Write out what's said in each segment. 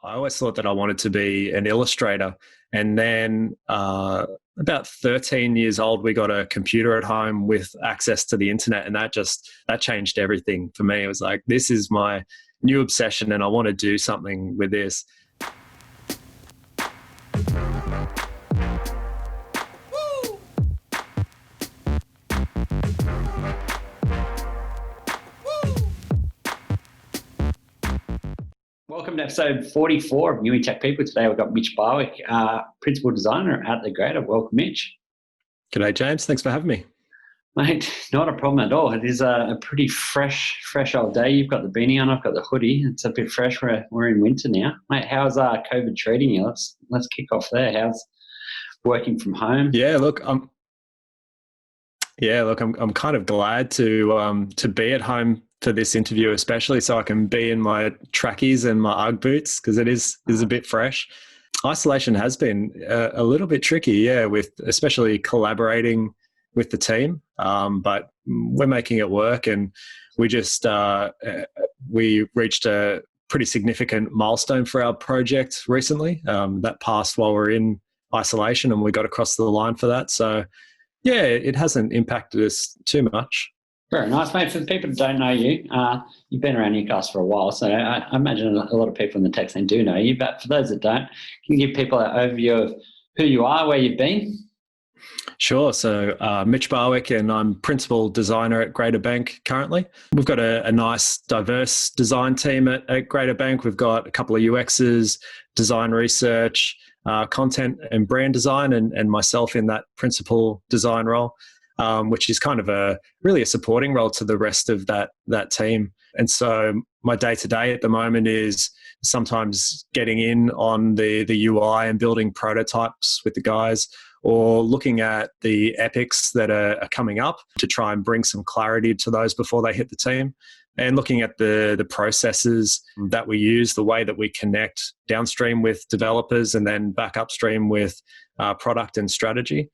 I always thought that I wanted to be an illustrator. And then about 13 years old, we got a computer at home with access to the internet. And that changed everything for me. It was like, this is my new obsession and I want to do something with this. Welcome to episode 44 of NTP People. Today we've got Mitch Barwick, Principal Designer at The Greater. Welcome, Mitch. G'day, James. Thanks for having me. Mate, not a problem at all. It is a pretty fresh old day. You've got the beanie on, I've got the hoodie. It's a bit fresh. We're in winter now. Mate, how's COVID treating you? Let's kick off there. How's working from home? I'm kind of glad to be at home for this interview, especially so I can be in my trackies and my Ugg boots because it is a bit fresh. Isolation has been a little bit tricky, with especially collaborating with the team. But we're making it work, and we reached a pretty significant milestone for our project recently. That passed while we're in isolation, and we got across the line for that. So, yeah, it hasn't impacted us too much. Very nice, mate. For the people who don't know you, you've been around Newcastle for a while, so I imagine a lot of people in the tech scene do know you. But for those that don't, can you give people an overview of who you are, where you've been? Sure. So Mitch Barwick, and I'm Principal Designer at Greater Bank currently. We've got a nice, diverse design team at Greater Bank. We've got a couple of UXs, design research, content and brand design, and myself in that Principal Design role. Which is kind of really a supporting role to the rest of that team. And so my day-to-day at the moment is sometimes getting in on the UI and building prototypes with the guys, or looking at the epics that are coming up to try and bring some clarity to those before they hit the team, and looking at the processes that we use, the way that we connect downstream with developers and then back upstream with product and strategy.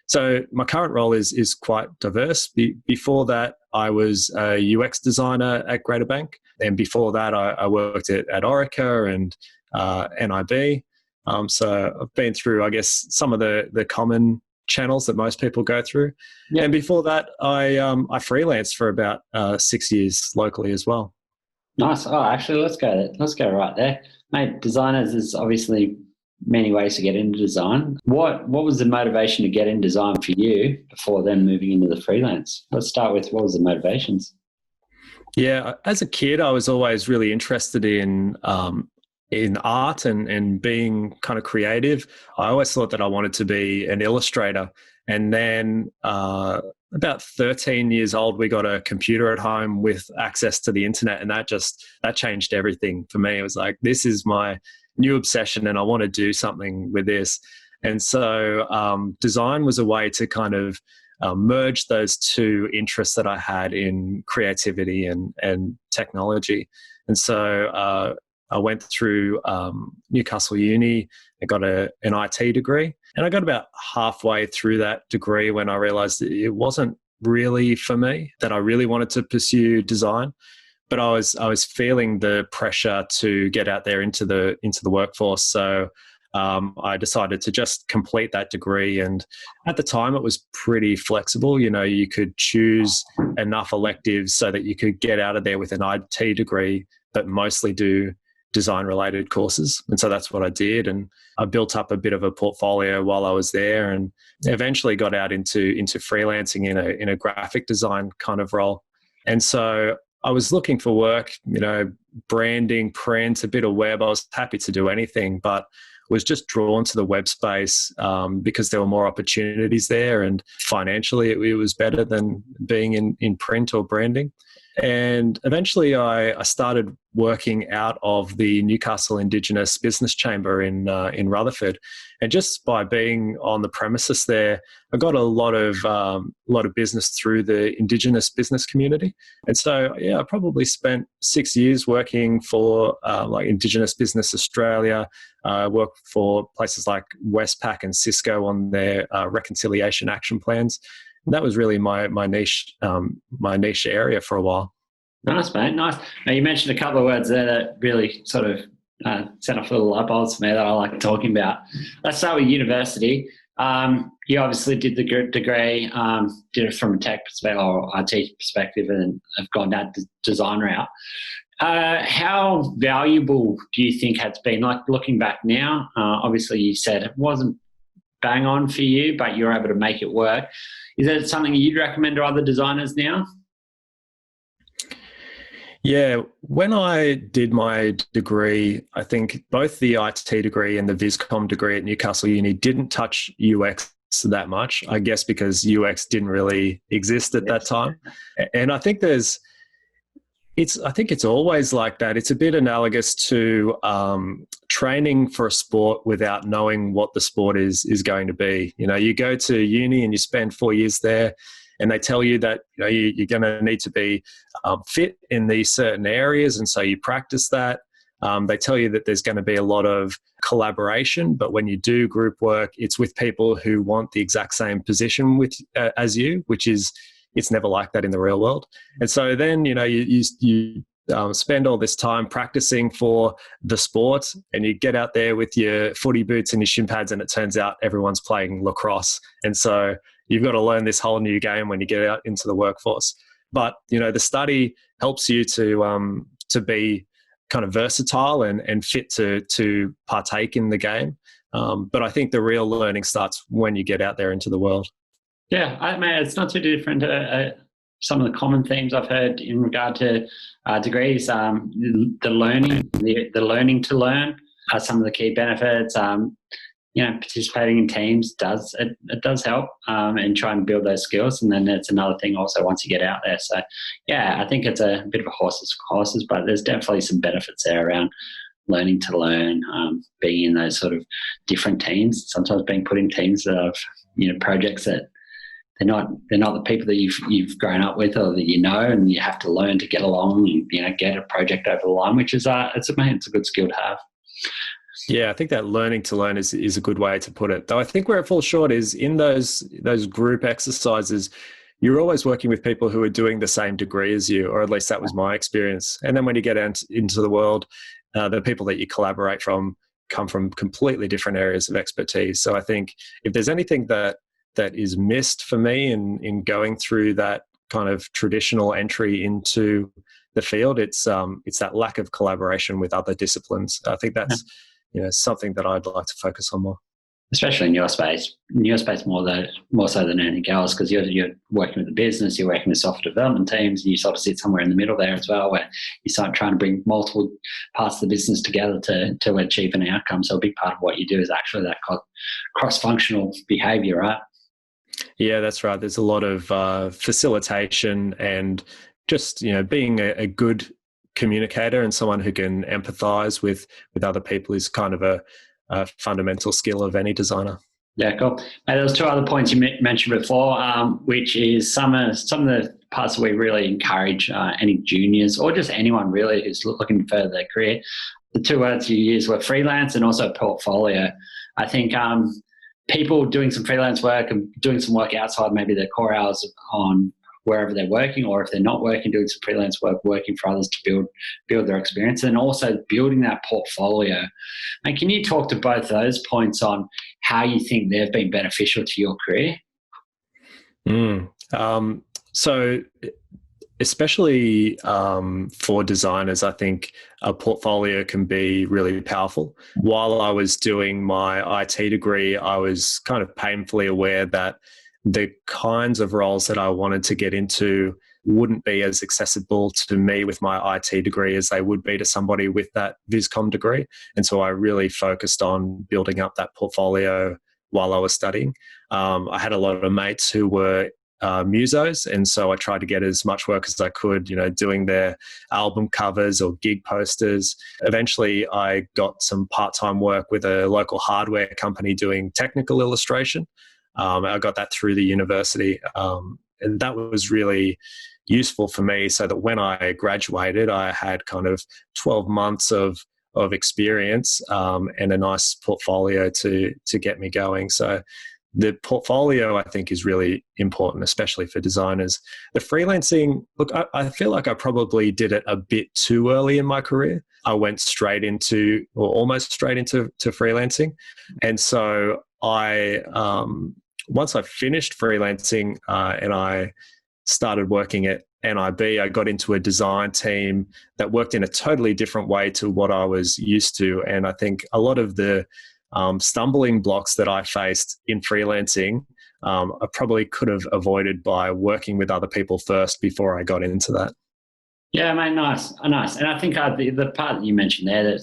So my current role is quite diverse. Before that, I was a UX designer at Greater Bank. And before that, I worked at Orica and NIB. So I've been through, I guess, some of the common channels that most people go through. Yeah. And before that, I freelanced for about 6 years locally as well. Nice. Oh, actually, let's go right there. Mate, designers is obviously many ways to get into design. What was the motivation to get in design for you before then moving into the freelance? Let's start with what was the motivations? Yeah, as a kid, I was always really interested in art and being kind of creative. I always thought that I wanted to be an illustrator. And then about 13 years old, we got a computer at home with access to the internet, and that changed everything for me. It was like, this is my new obsession and I want to do something with this. And so design was a way to kind of merge those two interests that I had in creativity and technology. And so I went through Newcastle Uni and got an IT degree. And I got about halfway through that degree when I realized that it wasn't really for me, that I really wanted to pursue design. But I was feeling the pressure to get out there into the workforce. So I decided to just complete that degree. And at the time, it was pretty flexible. You know, you could choose enough electives so that you could get out of there with an IT degree, but mostly do design-related courses. And so that's what I did. And I built up a bit of a portfolio while I was there, and eventually got out into freelancing in a graphic design kind of role. And so I was looking for work, you know, branding, print, a bit of web. I was happy to do anything, but was just drawn to the web space because there were more opportunities there, and financially it was better than being in print or branding. And eventually I started working out of the Newcastle Indigenous Business Chamber in Rutherford. And just by being on the premises there, I got a lot of business through the Indigenous business community. And so, yeah, I probably spent 6 years working for like Indigenous Business Australia. I worked for places like Westpac and Cisco on their reconciliation action plans. And that was really my niche area for a while. Nice, mate. Nice. Now, you mentioned a couple of words there that really sort of set off little light bulbs for me that I like talking about. Let's start with university. You obviously did the degree, did it from a tech perspective or IT perspective, and have gone that design route. How valuable do you think it's been? Like looking back now, obviously you said it wasn't bang on for you, but you're able to make it work. Is that something you'd recommend to other designers now? Yeah, when I did my degree, I think both the IT degree and the Viscom degree at Newcastle Uni didn't touch UX that much, I guess because UX didn't really exist at that time. And I think it's always like that. It's a bit analogous to training for a sport without knowing what the sport is going to be. You know, you go to uni and you spend 4 years there, and they tell you that you're going to need to be fit in these certain areas, and so you practice that. They tell you that there's going to be a lot of collaboration, but when you do group work, it's with people who want the exact same position as you, which is it's never like that in the real world. And so then you spend all this time practicing for the sport, and you get out there with your footy boots and your shin pads, and it turns out everyone's playing lacrosse. And so you've got to learn this whole new game when you get out into the workforce. But the study helps you to be kind of versatile and fit to partake in the game. But I think the real learning starts when you get out there into the world. Yeah, I mean, it's not too different to some of the common themes I've heard in regard to degrees. The learning to learn are some of the key benefits. Participating in teams does help and try and build those skills. And then it's another thing also once you get out there. So, yeah, I think it's a bit of a horses for courses, but there's definitely some benefits there around learning to learn, being in those sort of different teams, sometimes being put in teams that have, projects that they're not the people that you've grown up with or that and you have to learn to get along and get a project over the line, which is it's a good skill to have. Yeah, I think that learning to learn is a good way to put it. Though I think where it falls short is in those group exercises, you're always working with people who are doing the same degree as you, or at least that was my experience. And then when you get into the world, the people that you collaborate from come from completely different areas of expertise. So I think if there's anything that is missed for me in going through that kind of traditional entry into the field, it's that lack of collaboration with other disciplines. I think that's something that I'd like to focus on more. Especially in your space more so than anything else, because you're working with the business, you're working with software development teams, and you sort of sit somewhere in the middle there as well, where you start trying to bring multiple parts of the business together to achieve an outcome. So a big part of what you do is actually that cross-functional behaviour, right? Yeah, that's right. There's a lot of facilitation and just being a good communicator and someone who can empathize with other people is kind of a fundamental skill of any designer. Yeah, cool. There was two other points you mentioned before, which is some of the parts that we really encourage any juniors or just anyone really who's looking to further their career. The two words you used were freelance and also portfolio. I think people doing some freelance work and doing some work outside maybe their core hours on wherever they're working, or if they're not working, doing some freelance work, working for others to build their experience, and also building that portfolio. And can you talk to both those points on how you think they've been beneficial to your career? So especially for designers, I think a portfolio can be really powerful. While I was doing my IT degree, I was kind of painfully aware that the kinds of roles that I wanted to get into wouldn't be as accessible to me with my IT degree as they would be to somebody with that Viscom degree. And so I really focused on building up that portfolio while I was studying. I had a lot of mates who were musos, and so I tried to get as much work as I could, doing their album covers or gig posters. Eventually, I got some part-time work with a local hardware company doing technical illustration. I got that through the university, and that was really useful for me, so that when I graduated, I had kind of 12 months of experience and a nice portfolio to get me going. So the portfolio, I think, is really important, especially for designers. The freelancing, look, I feel like I probably did it a bit too early in my career. I went straight into, or almost straight into freelancing. And so once I finished freelancing and I started working at NIB, I got into a design team that worked in a totally different way to what I was used to. And I think a lot of the stumbling blocks that I faced in freelancing, I probably could have avoided by working with other people first before I got into that. Yeah, mate, nice. And I think the part that you mentioned there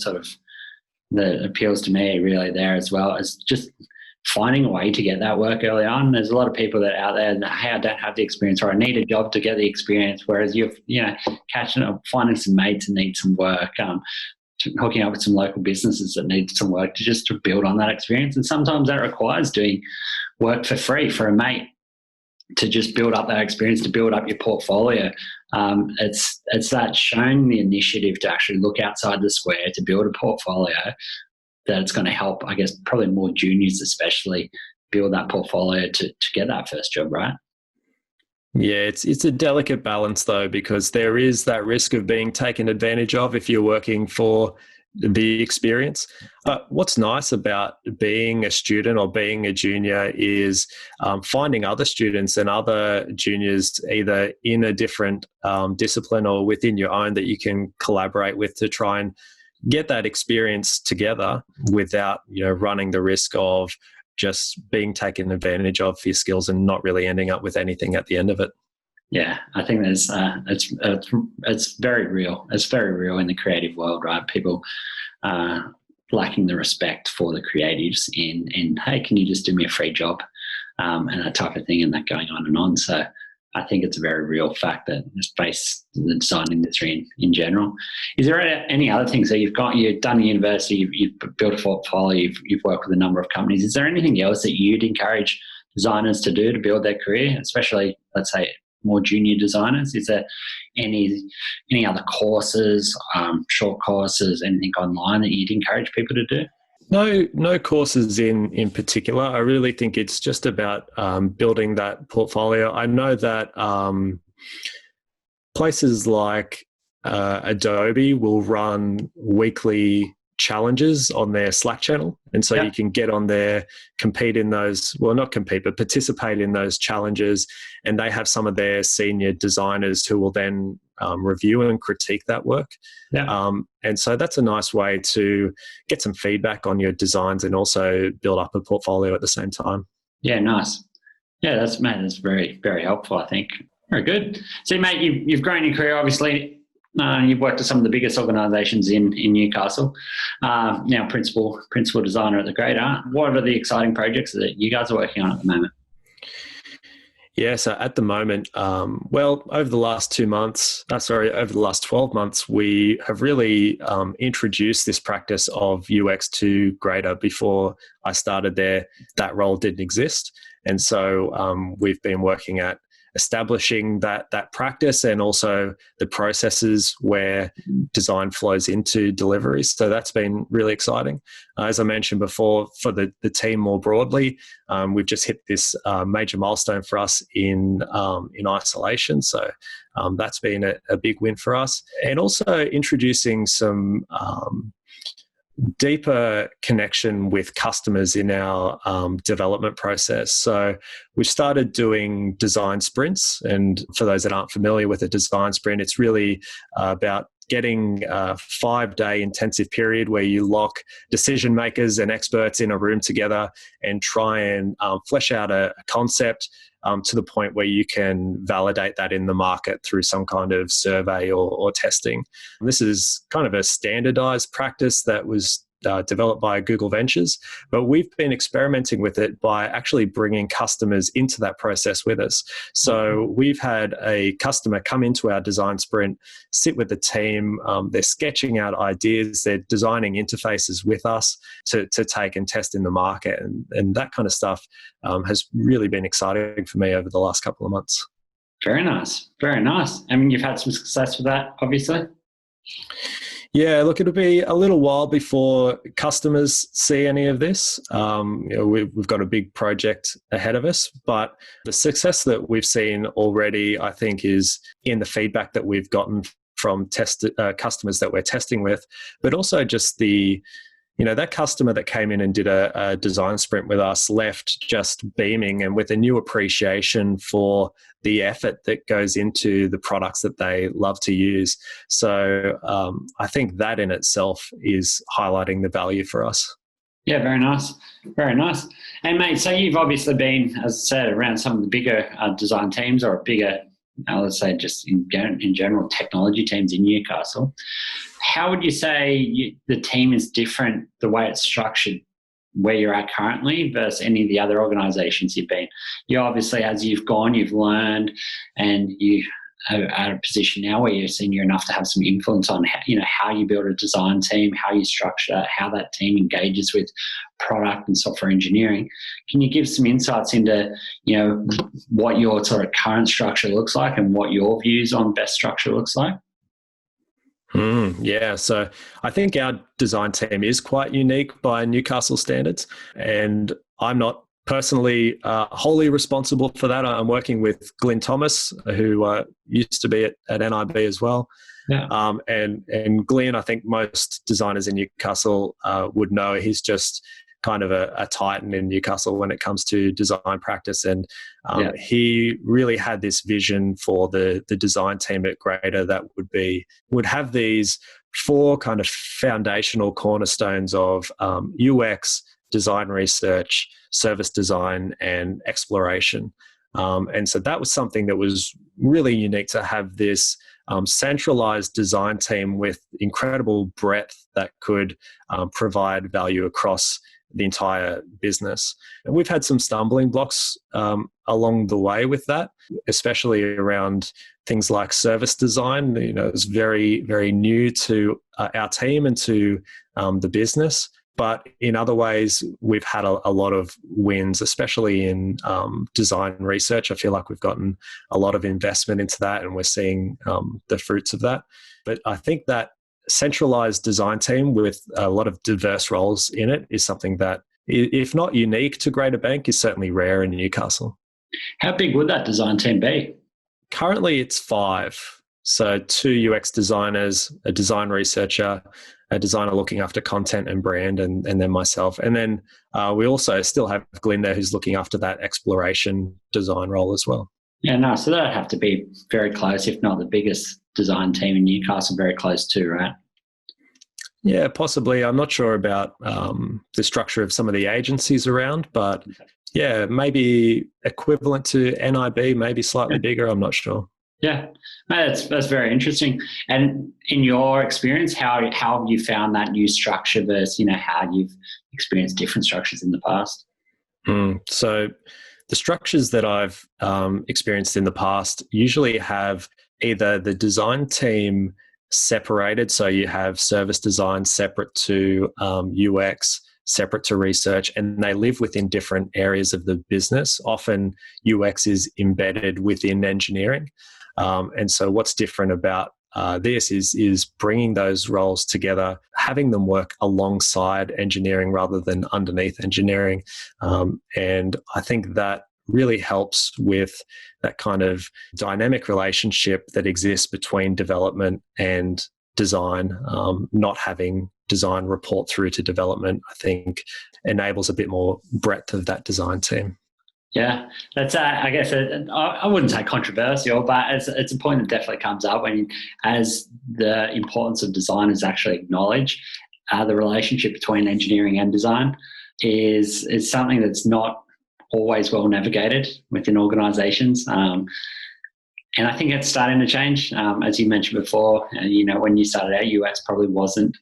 that appeals to me really there as well is just finding a way to get that work early on. There's a lot of people that are out there that, hey, I don't have the experience, or I need a job to get the experience. Whereas you're, catching up, finding some mates that need some work, hooking up with some local businesses that need some work to build on that experience. And sometimes that requires doing work for free for a mate to just build up that experience, to build up your portfolio. It's that showing the initiative to actually look outside the square to build a portfolio that it's going to help, I guess, probably more juniors especially build that portfolio to get that first job, right? Yeah, it's a delicate balance though, because there is that risk of being taken advantage of if you're working for the experience. But what's nice about being a student or being a junior is finding other students and other juniors either in a different discipline or within your own that you can collaborate with to try and get that experience together without, running the risk of just being taken advantage of for your skills and not really ending up with anything at the end of it. Yeah, I think there's it's very real. It's very real in the creative world, right? People lacking the respect for the creatives in hey, can you just do me a free job, and that type of thing, and that going on and on. So I think it's a very real fact that it's faced the design industry in general. Is there any other things that you've done at university, you've built a portfolio, you've worked with a number of companies. Is there anything else that you'd encourage designers to do to build their career, especially, let's say, more junior designers? Is there any other courses, short courses, anything online that you'd encourage people to do? No courses in particular. I really think it's just about building that portfolio. I know that places like Adobe will run weekly challenges on their Slack channel. And so you can get on there, compete in those, well, not compete, but participate in those challenges. And they have some of their senior designers who will then review and critique that work. Yeah. And so that's a nice way to get some feedback on your designs and also build up a portfolio at the same time. Yeah, nice. Yeah, that's very, very helpful, I think. Very good. So, mate, you've grown your career, obviously. You've worked at some of the biggest organisations in Newcastle. Now, principal designer at the Greater. What are the exciting projects that you guys are working on at the moment? Yeah, so at the moment, over the last 12 months, we have really introduced this practice of UX to Greater. Before I started there, that role didn't exist. And so we've been working at establishing that practice and also the processes where design flows into delivery. So that's been really exciting. As I mentioned before, for the team more broadly, we've just hit this major milestone for us in isolation. So that's been a big win for us. And also introducing some deeper connection with customers in our development process. So we started doing design sprints. And for those that aren't familiar with a design sprint, it's really about getting a 5-day intensive period where you lock decision makers and experts in a room together and try and flesh out a concept to the point where you can validate that in the market through some kind of survey or testing. This is kind of a standardized practice that was developed by Google Ventures, but we've been experimenting with it by actually bringing customers into that process with us. So we've had a customer come into our design sprint, sit with the team, they're sketching out ideas, they're designing interfaces with us to take and test in the market. And that kind of stuff has really been exciting for me over the last couple of months. Very nice. Very nice. I mean, you've had some success with that, obviously. Yeah, look, it'll be a little while before customers see any of this. We've got a big project ahead of us, but the success that we've seen already, I think, is in the feedback that we've gotten from customers that we're testing with, but also just that customer that came in and did a design sprint with us left just beaming and with a new appreciation for the effort that goes into the products that they love to use. So I think that in itself is highlighting the value for us. Yeah, very nice. Very nice. And mate, so you've obviously been, as I said, around some of the bigger design teams or bigger, let's say just in general, technology teams in Newcastle. How would you say the team is different, the way it's structured, where you're at currently versus any of the other organisations you've been? You obviously, as you've gone, you've learned, and you are at a position now where you're senior enough to have some influence on how you build a design team, how you structure, how that team engages with product and software engineering. Can you give some insights into what your sort of current structure looks like and what your views on best structure looks like? Yeah, so I think our design team is quite unique by Newcastle standards, and I'm not personally wholly responsible for that. I'm working with Glyn Thomas, who used to be at NIB as well. Yeah. And Glyn, I think most designers in Newcastle would know, he's just kind of a titan in Newcastle when it comes to design practice. And he really had this vision for the design team at Greater that would have these 4 kind of foundational cornerstones of UX, design research, service design, and exploration. And so that was something that was really unique, to have this centralized design team with incredible breadth that could provide value across the entire business. And we've had some stumbling blocks along the way with that, especially around things like service design. It's very, very new to our team and to the business. But in other ways, we've had a lot of wins, especially in design research. I feel like we've gotten a lot of investment into that, and we're seeing the fruits of that. But I think that centralized design team with a lot of diverse roles in it is something that, if not unique to Greater Bank, is certainly rare in Newcastle. How big would that design team be? Currently, it's 5. So 2 UX designers, a design researcher, a designer looking after content and brand, and then myself. And then we also still have Glyn there, who's looking after that exploration design role as well. Yeah, no, so that'd have to be very close, if not the biggest design team in Newcastle, very close too, right? Yeah, possibly. I'm not sure about the structure of some of the agencies around, but yeah, maybe equivalent to NIB, maybe slightly bigger. I'm not sure. Yeah, no, that's very interesting. And in your experience, how have you found that new structure versus how you've experienced different structures in the past? So the structures that I've experienced in the past usually have either the design team separated, so you have service design separate to UX, separate to research, and they live within different areas of the business. Often UX is embedded within engineering. And so what's different about this is bringing those roles together, having them work alongside engineering rather than underneath engineering. And I think that really helps with that kind of dynamic relationship that exists between development and design. Not having design report through to development, I think, enables a bit more breadth of that design team. Yeah, that's I guess I wouldn't say controversial, but it's a point that definitely comes up as the importance of design is actually acknowledged. The relationship between engineering and design is something that's not always well navigated within organisations, and I think it's starting to change. As you mentioned before, when you started out, UX probably wasn't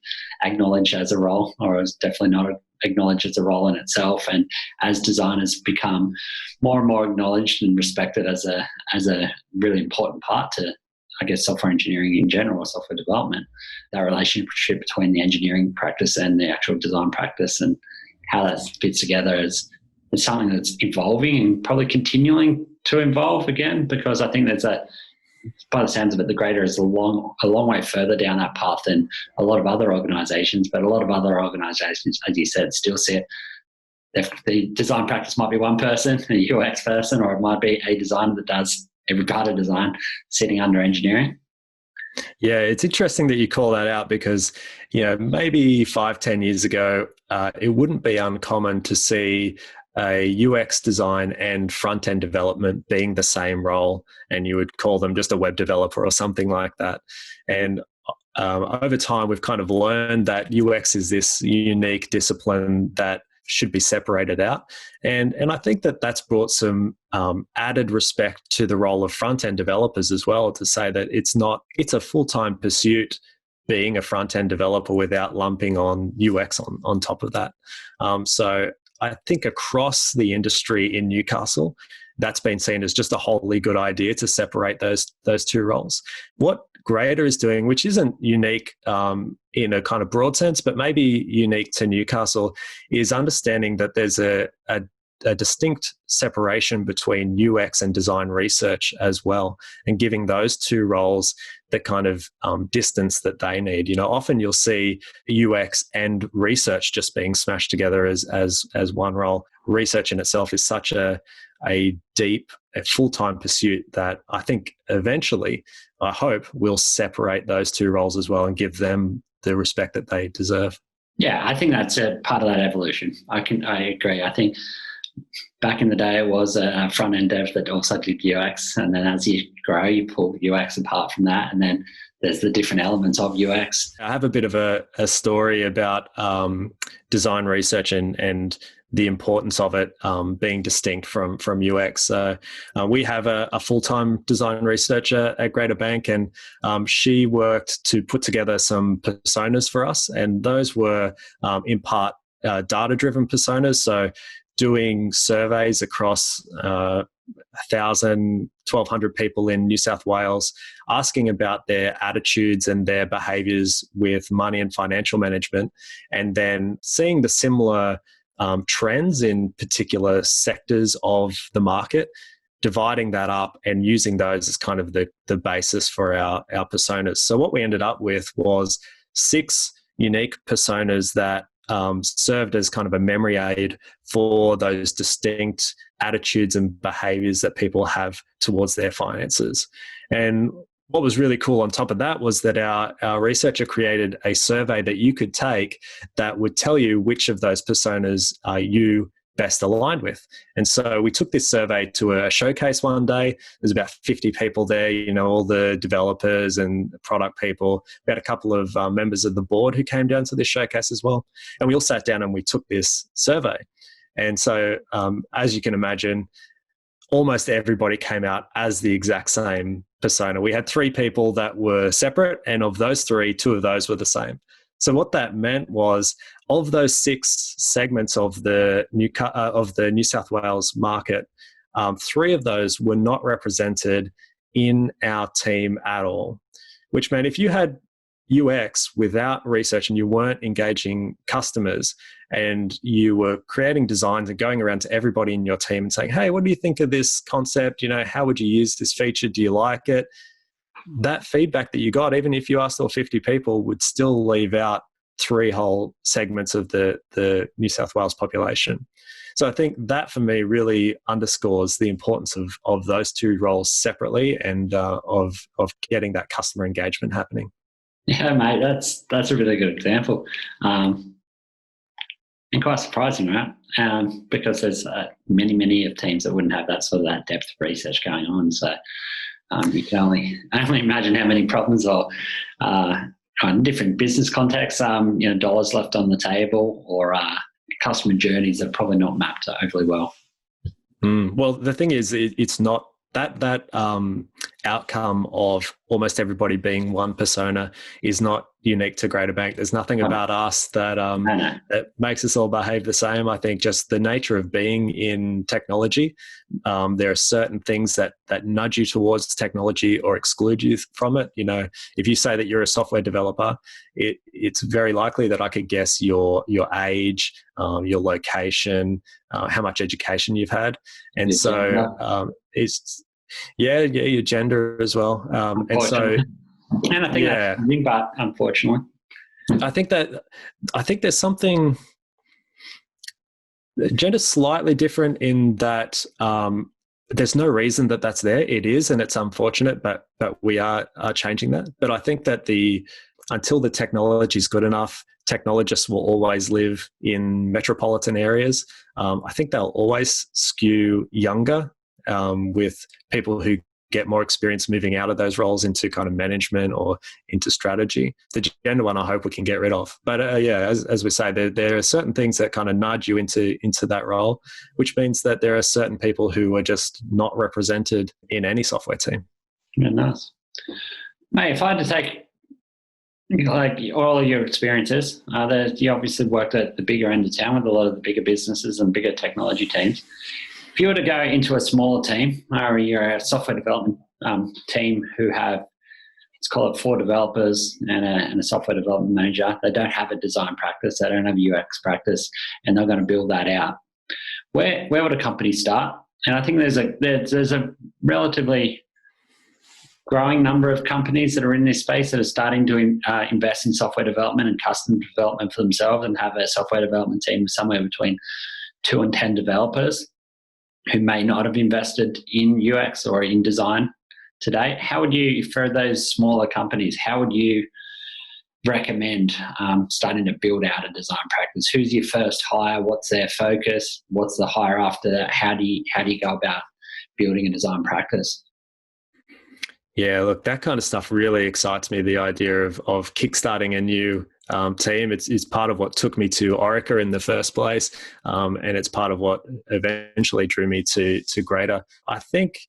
acknowledged as a role, or it was definitely not acknowledged as a role in itself. And as designers become more and more acknowledged and respected as a really important part to, I guess, software engineering in general, software development, that relationship between the engineering practice and the actual design practice and how that fits together is something that's evolving and probably continuing to evolve again, because I think there's by the sounds of it, the Greater is a long way further down that path than a lot of other organisations. But a lot of other organisations, as you said, still sit. The design practice might be one person, a UX person, or it might be a designer that does every part of design sitting under engineering. Yeah, it's interesting that you call that out because, maybe 5-10 years ago, it wouldn't be uncommon to see a UX design and front-end development being the same role, and you would call them just a web developer or something like that. And over time, we've kind of learned that UX is this unique discipline that should be separated out. And I think that that's brought some added respect to the role of front-end developers as well, to say that it's a full-time pursuit being a front-end developer without lumping on UX on top of that. So I think across the industry in Newcastle, that's been seen as just a wholly good idea to separate those two roles. What Greater is doing, which isn't unique in a kind of broad sense, but maybe unique to Newcastle, is understanding that there's a distinct separation between UX and design research as well, and giving those two roles the kind of distance that they need. Often you'll see UX and research just being smashed together as one role. Research in itself is such a deep, full-time pursuit that I think eventually, I hope, we'll separate those two roles as well and give them the respect that they deserve. Yeah, I think that's a part of that evolution. I agree. I think back in the day, it was a front-end dev that also did UX, and then as you grow, you pull UX apart from that, and then there's the different elements of UX. I have a bit of a story about design research and the importance of it being distinct from UX. So we have a full-time design researcher at Greater Bank, and she worked to put together some personas for us, and those were in part data-driven personas. So doing surveys across 1,000, 1,200 people in New South Wales, asking about their attitudes and their behaviours with money and financial management, and then seeing the similar trends in particular sectors of the market, dividing that up and using those as kind of the basis for our personas. So what we ended up with was 6 unique personas that served as kind of a memory aid for those distinct attitudes and behaviors that people have towards their finances. And what was really cool on top of that was that our researcher created a survey that you could take that would tell you which of those personas you best aligned with. And so we took this survey to a showcase one day. There's about 50 people there, all the developers and product people. We had a couple of members of the board who came down to this showcase as well. And we all sat down and we took this survey. And so as you can imagine, almost everybody came out as the exact same persona. We had 3 people that were separate, and of those 3, 2 of those were the same. So what that meant was, of those 6 segments of the New South Wales market, 3 of those were not represented in our team at all, which meant if you had UX without research and you weren't engaging customers and you were creating designs and going around to everybody in your team and saying, hey, what do you think of this concept? How would you use this feature? Do you like it? That feedback that you got, even if you asked all 50 people, would still leave out 3 whole segments of the New South Wales population. So I think that for me really underscores the importance of those 2 roles separately and of getting that customer engagement happening. Yeah, mate, that's a really good example. And quite surprising, right? Because there's many of teams that wouldn't have that depth of research going on. So you can only imagine how many problems or in different business contexts, dollars left on the table or customer journeys that are probably not mapped overly well. Well, the thing is, it's not that outcome of almost everybody being one persona is not unique to Greater Bank. There's nothing about us that that makes us all behave the same. I think just the nature of being in technology, there are certain things that nudge you towards technology or exclude you from it. If you say that you're a software developer, it's very likely that I could guess your age, your location, how much education you've had, and so Yeah, your gender as well. And so, and I think that's something, but unfortunately, I think there's something. Gender's slightly different in that there's no reason that that's there. It is, and it's unfortunate, but we are changing that. But I think that until the technology is good enough, technologists will always live in metropolitan areas. I think they'll always skew younger, with people who get more experience moving out of those roles into kind of management or into strategy. The gender one, I hope we can get rid of. But as we say, there are certain things that kind of nudge you into that role, which means that there are certain people who are just not represented in any software team. Yeah, nice. Mate, if I had to take like all of your experiences, you obviously worked at the bigger end of town with a lot of the bigger businesses and bigger technology teams. If you were to go into a smaller team, or you're a software development team who have, let's call it 4 developers and a software development manager, they don't have a design practice, they don't have a UX practice, and they're going to build that out. Where would a company start? And I think there's a relatively growing number of companies that are in this space that are starting to invest in software development and custom development for themselves, and have a software development team somewhere between 2 and 10 developers who may not have invested in UX or in design today. How would you, for those smaller companies, how would you recommend starting to build out a design practice? Who's your first hire? What's their focus? What's the hire after that? How do you go about building a design practice? Yeah, look, that kind of stuff really excites me. The idea of kickstarting a new team. It's part of what took me to Orica in the first place, and it's part of what eventually drew me to Greater. I think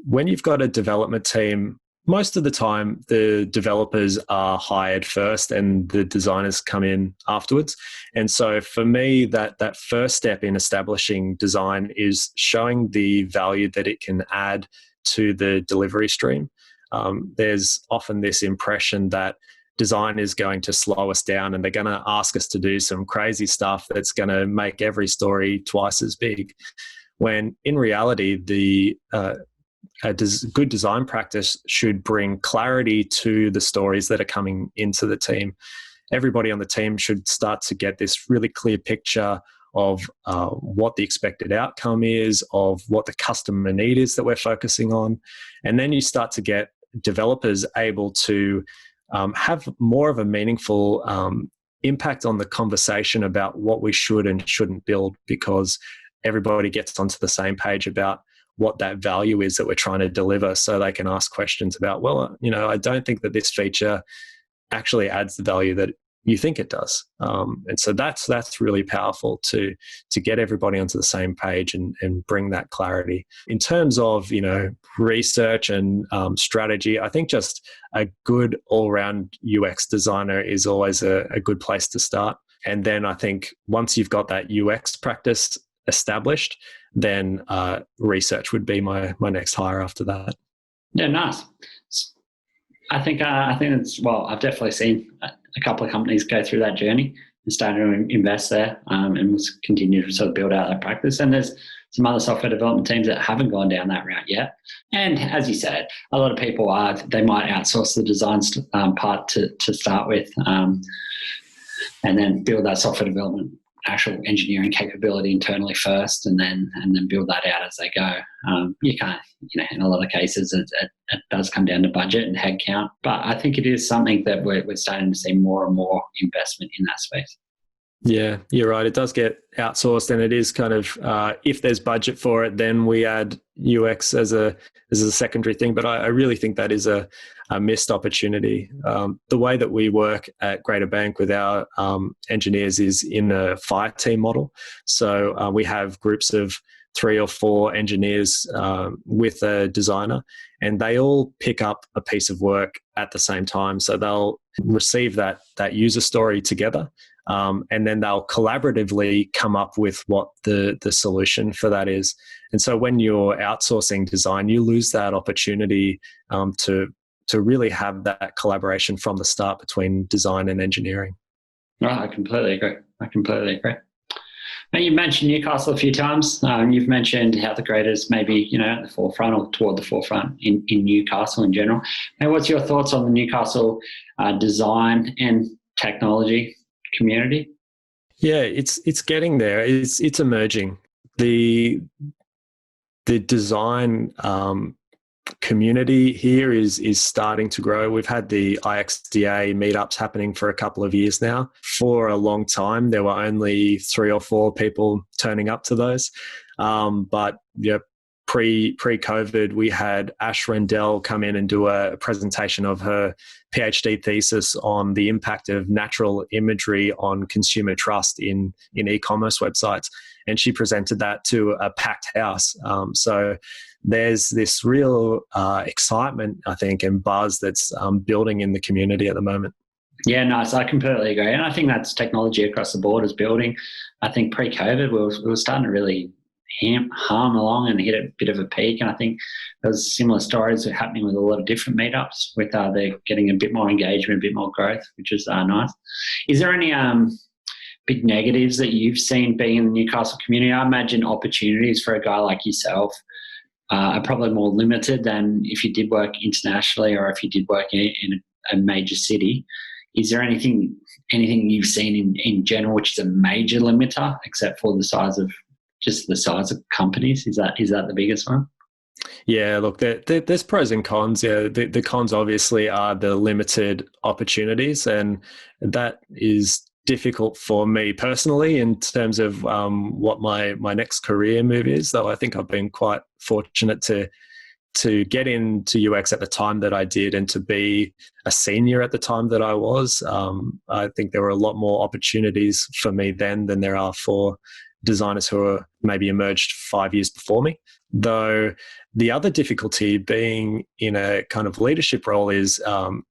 when you've got a development team, most of the time the developers are hired first and the designers come in afterwards. And so for me, that first step in establishing design is showing the value that it can add to the delivery stream. There's often this impression that design is going to slow us down and they're going to ask us to do some crazy stuff that's going to make every story twice as big. When in reality, good design practice should bring clarity to the stories that are coming into the team. Everybody on the team should start to get this really clear picture of what the expected outcome is, of what the customer need is that we're focusing on. And then you start to get developers able to have more of a meaningful impact on the conversation about what we should and shouldn't build, because everybody gets onto the same page about what that value is that we're trying to deliver, so they can ask questions about, well, I don't think that this feature actually adds the value that you think it does. And so that's really powerful to get everybody onto the same page and bring that clarity. In terms of, research and strategy, I think just a good all-round UX designer is always a good place to start. And then I think once you've got that UX practice established, then research would be my next hire after that. Yeah, nice. I think it's, well, I've definitely seen a couple of companies go through that journey and started to invest there, and we'll continue to sort of build out that practice. And there's some other software development teams that haven't gone down that route yet. And as you said, a lot of people they might outsource the design part to start with, and then build that software development actual engineering capability internally first, and then build that out as they go. You can't, in a lot of cases, it does come down to budget and headcount, but I think it is something that we're starting to see more and more investment in that space. Yeah, you're right. It does get outsourced, and it is kind of if there's budget for it, then we add UX as a secondary thing. But I really think that is a missed opportunity. The way that we work at Greater Bank with our engineers is in a fire team model. So we have groups of 3 or 4 engineers with a designer, and they all pick up a piece of work at the same time. So they'll receive that user story together. And then they'll collaboratively come up with what the solution for that is. And so when you're outsourcing design, you lose that opportunity to really have that collaboration from the start between design and engineering. Oh, I completely agree. Now, you mentioned Newcastle a few times. You've mentioned how the graders maybe, at the forefront or toward the forefront in Newcastle in general. Now, what's your thoughts on the Newcastle design and technology community? Yeah, it's getting there. It's emerging. The design community here is starting to grow. We've had the IXDA meetups happening for a couple of years now. For a long time, there were only 3 or 4 people turning up to those. But pre-COVID, we had Ash Rendell come in and do a presentation of her PhD thesis on the impact of natural imagery on consumer trust in e-commerce websites. And she presented that to a packed house. So there's this real excitement, I think, and buzz that's building in the community at the moment. Yeah, nice. I completely agree. And I think that's technology across the board is building. I think pre-COVID, we were starting to really hum along and hit a bit of a peak. And I think those similar stories are happening with a lot of different meetups with they're getting a bit more engagement, a bit more growth, which is nice. Is there any big negatives that you've seen being in the Newcastle community? I imagine opportunities for a guy like yourself are probably more limited than if you did work internationally or if you did work in a major city. Is there anything you've seen in general which is a major limiter, except for the size of companies? Is that the biggest one? Yeah, look, there's pros and cons. Yeah, the cons obviously are the limited opportunities, and that is difficult for me personally in terms of what my next career move is, though I think I've been quite fortunate to get into UX at the time that I did and to be a senior at the time that I was. I think there were a lot more opportunities for me then than there are for designers who are maybe emerged 5 years before me. Though the other difficulty being in a kind of leadership role is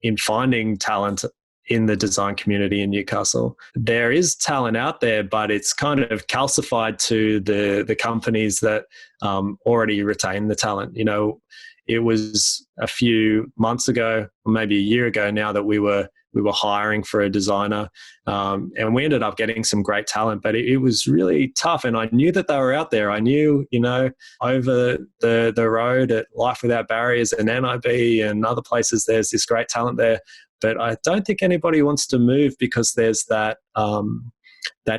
in finding talent in the design community in Newcastle. There is talent out there, but it's kind of calcified to the companies that already retain the talent. It was a few months ago, or maybe a year ago now, that we were hiring for a designer, and we ended up getting some great talent, but it was really tough. And I knew that they were out there. I knew, over the road at Life Without Barriers and NIB and other places, there's this great talent there. But I don't think anybody wants to move because there's that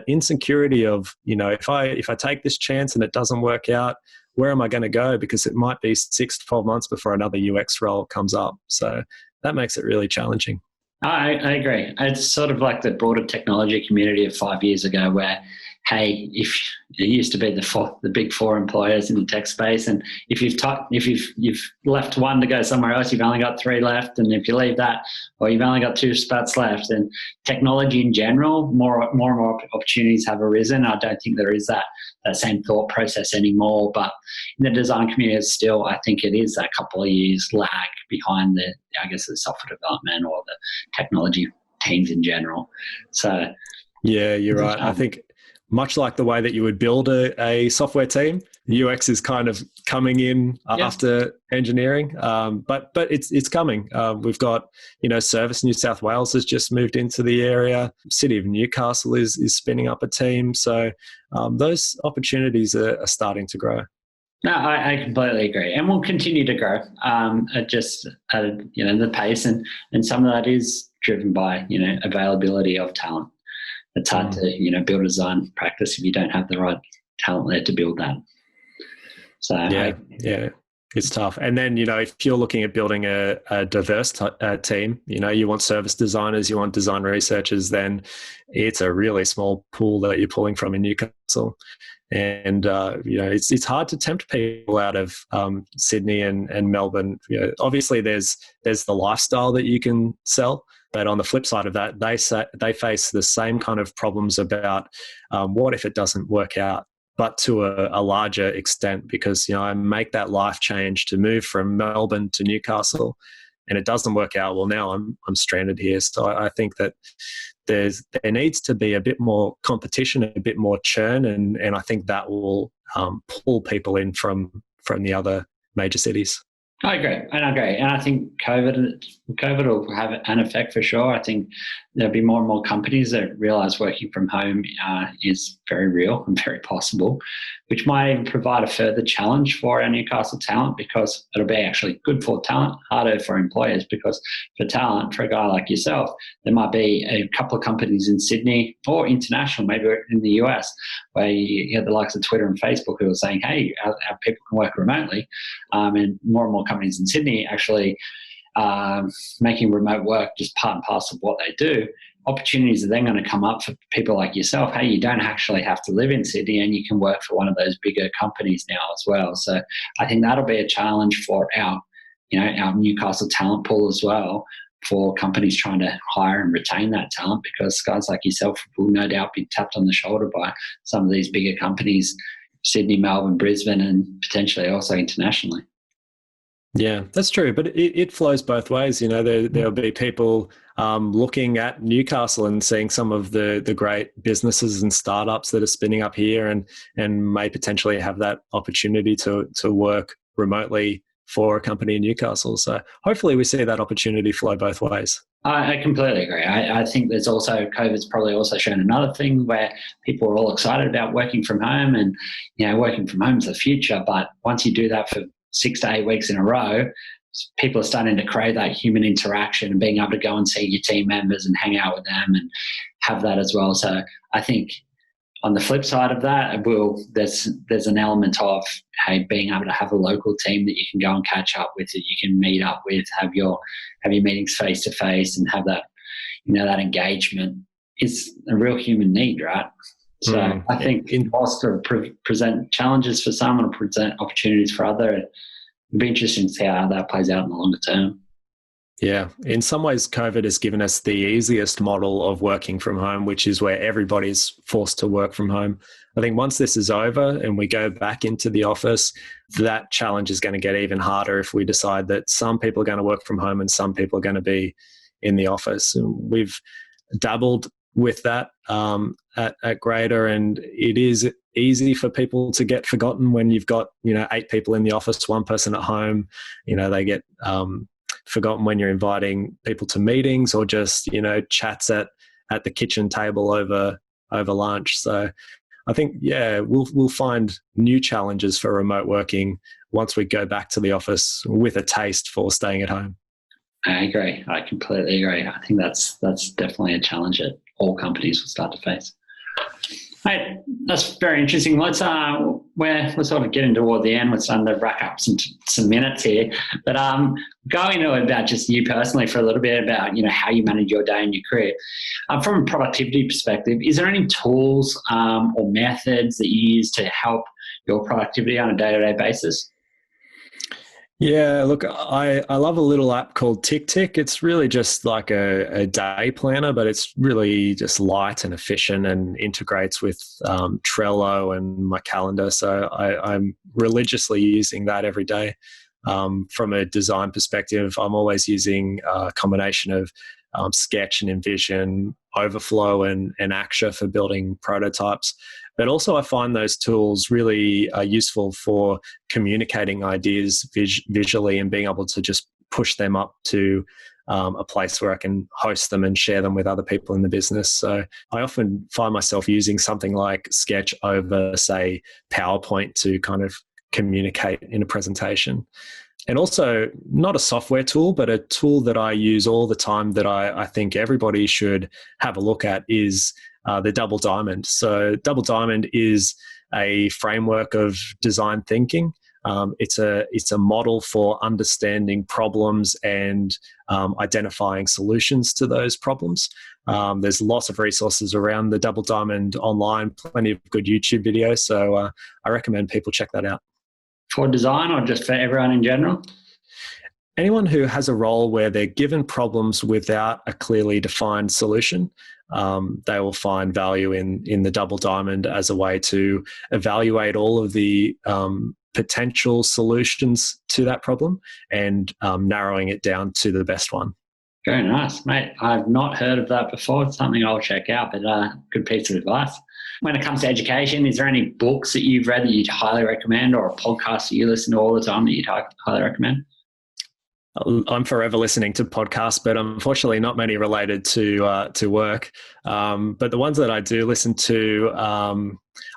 insecurity of, if I take this chance and it doesn't work out, where am I going to go? Because it might be 6 to 12 months before another UX role comes up. So that makes it really challenging. I agree. It's sort of like the broader technology community of 5 years ago where, hey, if it used to be the big 4 employers in the tech space, and if you've left one to go somewhere else, you've only got 3 left, and if you leave that, or you've only got 2 spots left. And technology in general, more and more opportunities have arisen. I don't think there is that same thought process anymore. But in the design community, still, I think it is that couple of years lag behind the software development or the technology teams in general. So yeah, you're right. I think much like the way that you would build a software team, UX is kind of coming in after engineering, but it's coming. We've got, Service New South Wales has just moved into the area. City of Newcastle is spinning up a team. So those opportunities are starting to grow. No, I completely agree, and we'll continue to grow at the pace, and some of that is driven by availability of talent. It's hard to build a design practice if you don't have the right talent there to build that. So yeah, it's tough. And then if you're looking at building a diverse team, you want service designers, you want design researchers, then it's a really small pool that you're pulling from in Newcastle. And it's hard to tempt people out of Sydney and Melbourne. Obviously there's the lifestyle that you can sell, but on the flip side of that, they face the same kind of problems about what if it doesn't work out, but to a larger extent, because I make that life change to move from Melbourne to Newcastle, and it doesn't work out. Well, now I'm stranded here. So I think that there needs to be a bit more competition, a bit more churn, and I think that will pull people in from the other major cities. I agree. And I think COVID will have an effect for sure. I think there'll be more and more companies that realize working from home is very real and very possible, which might even provide a further challenge for our Newcastle talent, because it'll be actually good for talent, harder for employers, because for talent, for a guy like yourself, there might be a couple of companies in Sydney or international, maybe in the US, where you have the likes of Twitter and Facebook who are saying, hey, our people can work remotely. And more companies in Sydney actually making remote work just part and parcel of what they do. Opportunities are then going to come up for people like yourself. Hey, you don't actually have to live in Sydney, and you can work for one of those bigger companies now as well. So I think that'll be a challenge for our Newcastle talent pool as well, for companies trying to hire and retain that talent, because guys like yourself will no doubt be tapped on the shoulder by some of these bigger companies, Sydney, Melbourne, Brisbane, and potentially also internationally. Yeah, that's true. But it flows both ways. There'll be people looking at Newcastle and seeing some of the great businesses and startups that are spinning up here, and may potentially have that opportunity to work remotely for a company in Newcastle. So hopefully we see that opportunity flow both ways. I completely agree. I think there's also, COVID's probably also shown another thing where people are all excited about working from home, and, working from home is the future. But once you do that for 6 to 8 weeks in a row, people are starting to crave that human interaction and being able to go and see your team members and hang out with them and have that as well. So I think on the flip side of that, there's an element of, hey, being able to have a local team that you can go and catch up with, that you can meet up with, have your meetings face to face, and have that, that engagement is a real human need, right? So I think whilst it present challenges for some and present opportunities for others, it'll be interesting to see how that plays out in the longer term. Yeah. In some ways, COVID has given us the easiest model of working from home, which is where everybody's forced to work from home. I think once this is over and we go back into the office, that challenge is going to get even harder if we decide that some people are going to work from home and some people are going to be in the office. And we've dabbled with that at Grader, and it is easy for people to get forgotten when you've got 8 people in the office, 1 person at home. They get forgotten when you're inviting people to meetings or just chats at the kitchen table over lunch. So I think we'll find new challenges for remote working once we go back to the office with a taste for staying at home. I agree. I completely agree. I think that's definitely a challenge that all companies will start to face. Mate, that's very interesting. We're sort of getting toward the end. We're starting to rack up some minutes here. But going to about just you personally for a little bit about how you manage your day and your career. From a productivity perspective, is there any tools or methods that you use to help your productivity on a day-to-day basis? Yeah, look, I love a little app called TickTick. It's really just like a day planner, but it's really just light and efficient and integrates with Trello and my calendar. So I'm religiously using that every day. From a design perspective, I'm always using a combination of Sketch and InVision, Overflow and Axure for building prototypes. But also I find those tools really useful for communicating ideas visually and being able to just push them up to a place where I can host them and share them with other people in the business. So I often find myself using something like Sketch over, say, PowerPoint to kind of communicate in a presentation. And also not a software tool, but a tool that I use all the time that I think everybody should have a look at is the Double Diamond. So Double Diamond is a framework of design thinking. It's a model for understanding problems and identifying solutions to those problems. There's lots of resources around the Double Diamond online, plenty of good YouTube videos. So I recommend people check that out. For design or just for everyone in general? Anyone who has a role where they're given problems without a clearly defined solution, they will find value in the Double Diamond as a way to evaluate all of the potential solutions to that problem and narrowing it down to the best one. Very nice, mate. I've not heard of that before. It's something I'll check out, but good piece of advice. When it comes to education, is there any books that you've read that you'd highly recommend, or a podcast that you listen to all the time that you'd highly recommend? I'm forever listening to podcasts, but unfortunately not many related to work. But the ones that I do listen to,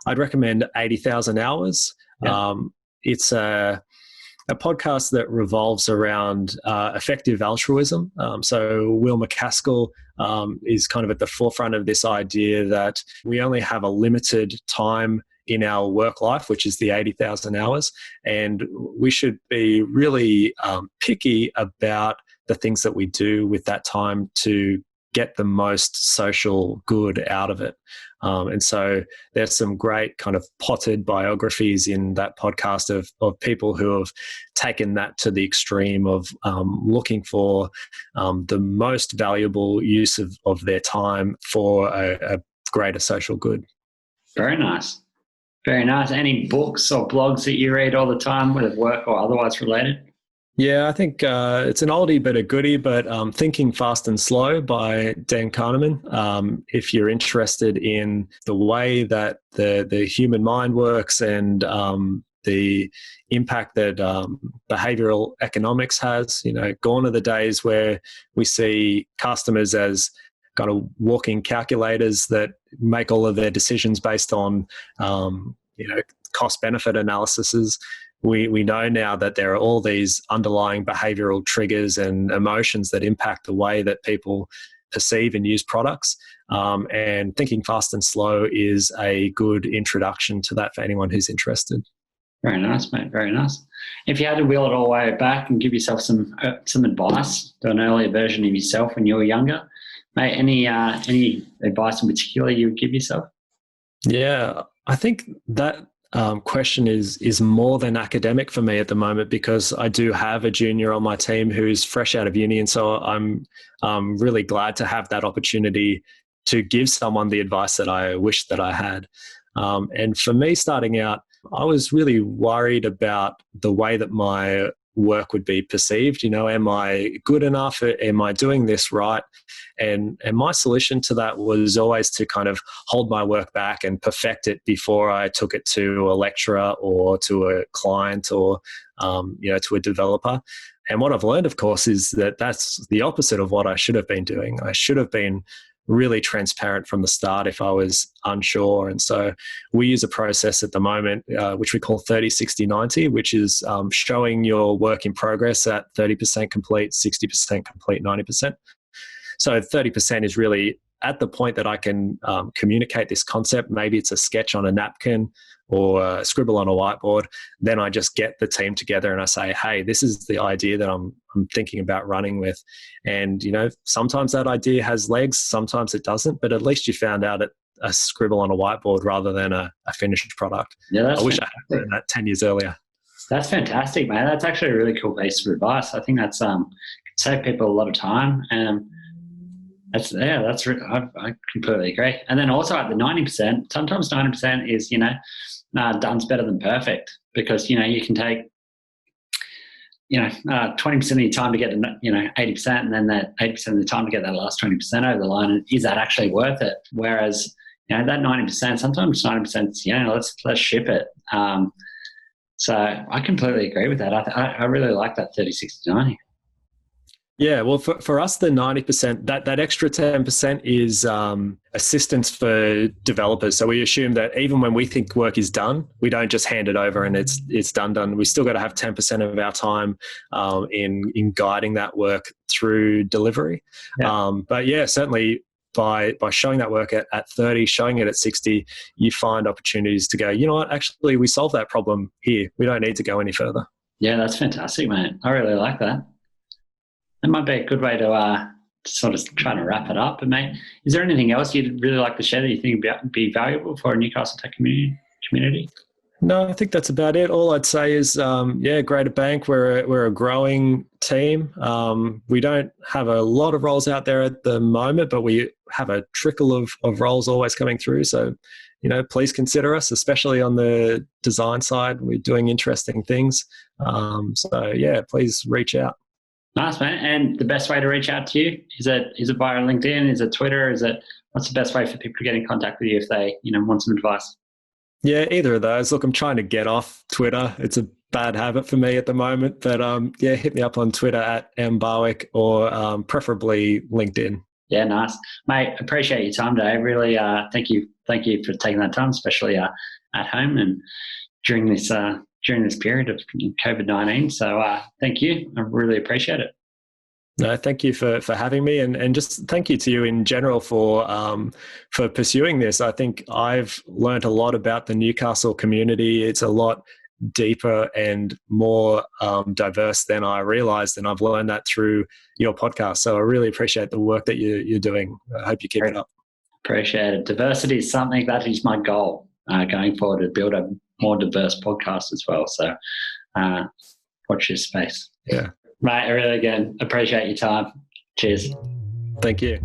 I'd recommend 80,000 Hours. Yeah. It's a podcast that revolves around effective altruism. So Will McCaskill is kind of at the forefront of this idea that we only have a limited time in our work life, which is the 80,000 hours. And we should be really picky about the things that we do with that time to get the most social good out of it. And so there's some great kind of potted biographies in that podcast of people who have taken that to the extreme of looking for the most valuable use of their time for a greater social good. Very nice. Very nice. Any books or blogs that you read all the time, whether work or otherwise related? Yeah, I think it's an oldie but a goodie, but Thinking Fast and Slow by Dan Kahneman. If you're interested in the way that the human mind works and the impact that behavioral economics has, gone are the days where we see customers as kind of walking calculators that make all of their decisions based on, cost-benefit analyses. We know now that there are all these underlying behavioral triggers and emotions that impact the way that people perceive and use products. And Thinking Fast and Slow is a good introduction to that for anyone who's interested. Very nice, mate. Very nice. If you had to wheel it all the way back and give yourself some advice to an earlier version of yourself when you were younger, mate, any advice in particular you would give yourself? Yeah, I think that question is more than academic for me at the moment, because I do have a junior on my team who's fresh out of uni, and so I'm really glad to have that opportunity to give someone the advice that I wish that I had. And for me, starting out, I was really worried about the way that my work would be perceived. Am I good enough? Am I doing this right? And my solution to that was always to kind of hold my work back and perfect it before I took it to a lecturer or to a client or to a developer. And what I've learned, of course, is that that's the opposite of what I should have been doing. I should have been really transparent from the start if I was unsure. And so we use a process at the moment, which we call 30, 60, 90, which is showing your work in progress at 30% complete, 60% complete, 90%. So 30% is really at the point that I can communicate this concept. Maybe it's a sketch on a napkin or a scribble on a whiteboard. Then I just get the team together and I say, hey, this is the idea that I'm thinking about running with. And, sometimes that idea has legs, sometimes it doesn't, but at least you found out a scribble on a whiteboard rather than a finished product. Yeah, I wish I had done that 10 years earlier. That's fantastic, man. That's actually a really cool piece of advice. I think that's save people a lot of time. And I completely agree. And then also at the 90%, sometimes 90% is, done's better than perfect, because, you can take, 20% of your time to get to, 80%, and then that 80% of the time to get that last 20% over the line. And is that actually worth it? Whereas, that 90%, sometimes 90% is, let's ship it. So I completely agree with that. I really like that 30, 60, 90. Yeah, well, for us, the 90%, that extra 10% is assistance for developers. So we assume that even when we think work is done, we don't just hand it over and it's done. We still got to have 10% of our time in guiding that work through delivery. Yeah. But yeah, certainly by showing that work at 30, showing it at 60, you find opportunities to go, you know what, actually, we solved that problem here. We don't need to go any further. Yeah, that's fantastic, mate. I really like that. That might be a good way to sort of try to wrap it up. But mate, is there anything else you'd really like to share that you think would be valuable for a Newcastle tech community? No, I think that's about it. All I'd say is, Greater Bank, we're a growing team. We don't have a lot of roles out there at the moment, but we have a trickle of roles always coming through. So, please consider us, especially on the design side. We're doing interesting things. Please reach out. Nice, man. And the best way to reach out to you, is it via LinkedIn? Is it Twitter? What's the best way for people to get in contact with you if they, want some advice? Yeah, either of those. Look, I'm trying to get off Twitter. It's a bad habit for me at the moment, but yeah, hit me up on Twitter at mbarwick or preferably LinkedIn. Yeah, nice, mate. Appreciate your time today. Really, thank you for taking that time, especially at home and during this period of COVID-19. So, thank you. I really appreciate it. No, thank you for having me, and just thank you to you in general for pursuing this. I think I've learned a lot about the Newcastle community. It's a lot deeper and more diverse than I realized, and I've learned that through your podcast. So I really appreciate the work that you're doing. I hope you keep it up. Appreciate it. Diversity is something that is my goal going forward, to build a more diverse podcast as well. So watch this space. Yeah. Mate, I really, again, appreciate your time. Cheers. Thank you.